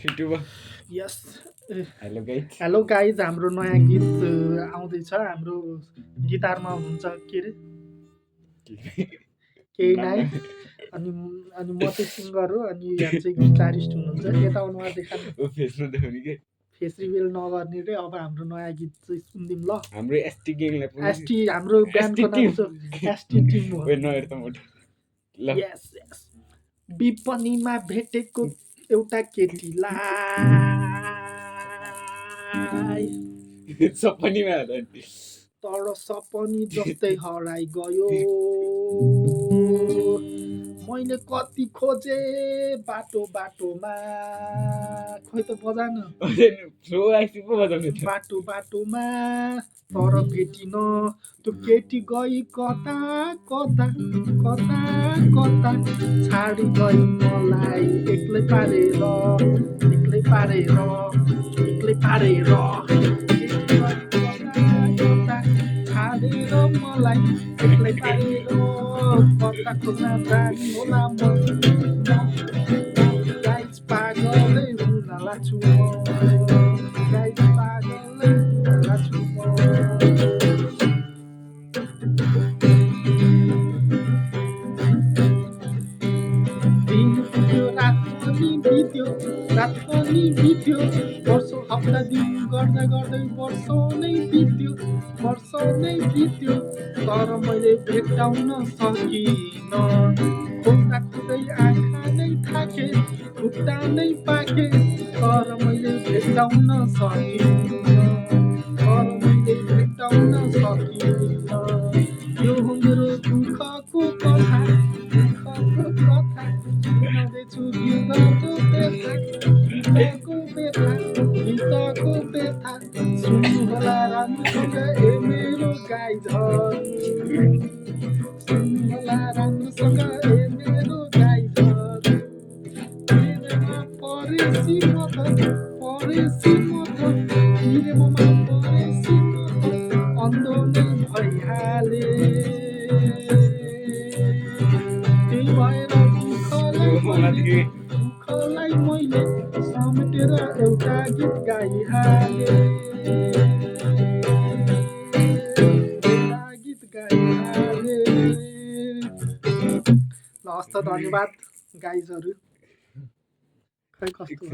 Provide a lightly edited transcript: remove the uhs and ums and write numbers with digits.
YouTuber यस hello guys hello guys हाम्रो नयाँ गीत आउँदैछ हाम्रो गिटारमा हुनुहुन्छ के अरे केही नाइ अनि अनि म चाहिँ सिङ्गर हो अनि यहाँ चाहिँ गिटारिस्ट हुनुहुन्छ यता अनुहार देखानु फेसमा देखाउने के फेस रिभिल नगर्ने रे अब हाम्रो नयाँ गीत चाहिँ सुनिदिउँ ल हाम्रो एसटी ग्याङलाई पनि एसटी हाम्रो ब्यान्डको नाम चाहिँ एसटी टिम हो ओइ नहेर त मोटो ल यस यस विपनीमा भेटेको एउटा केटीलाई सपनीमा हेर नि। तर सपनी जस्तै हराइ गयो मैले कति खोजे बाटो बाटोमा खोइ त बजान फ्लो आइसि पो बजाउने त बाटो बाटोमा तर भेटिन त्यो केटी गई कता कता कता कता छाडी गई मलाई एक्लै पारेर एक्लै पारेर एक्लै पारेर केटी गई कता छाडेर मलाई एक्लै पारेर कता खोज्न जाने होला म गाइज पागलै हुन लाग्छु म गाइज पागलै हुन लाग्छु म दिन बित्यो रात पनि बित्यो रात पनि बित्यो वर्ष हप्ता दिन गर्दा गर्दै वर्ष नै बित्यो वर्ष नै बित्यो तर मैले भेटाउन सकिनँ खोज्दा खोज्दै आँखा नै थाके खुट्टा नै पाके तर मैले भेटाउन सकिनँ तर मैले भेटाउन सकिनँ यो हो मेरो दुःखको कथा दुःखको कथा सुनाउँदैछु गीतको व्यथा गीतको व्यथा गीतको व्यथा सुन्नु होला राम्रोसँग ए मेरो गाईधन सुन्नु होला राम्रोसँग ए मेरो गाईधन प्रेममा परेसी म त परेसी म त प्रेममा परेसी म त अन्धो नै भइहाले त्यही भएर दुःखलाई मैले समेटेर एउटा गीत गाइहाले एउटा गीत गाइहाले ल हस्त धन्यवाद गाइजहरू खै कस्तो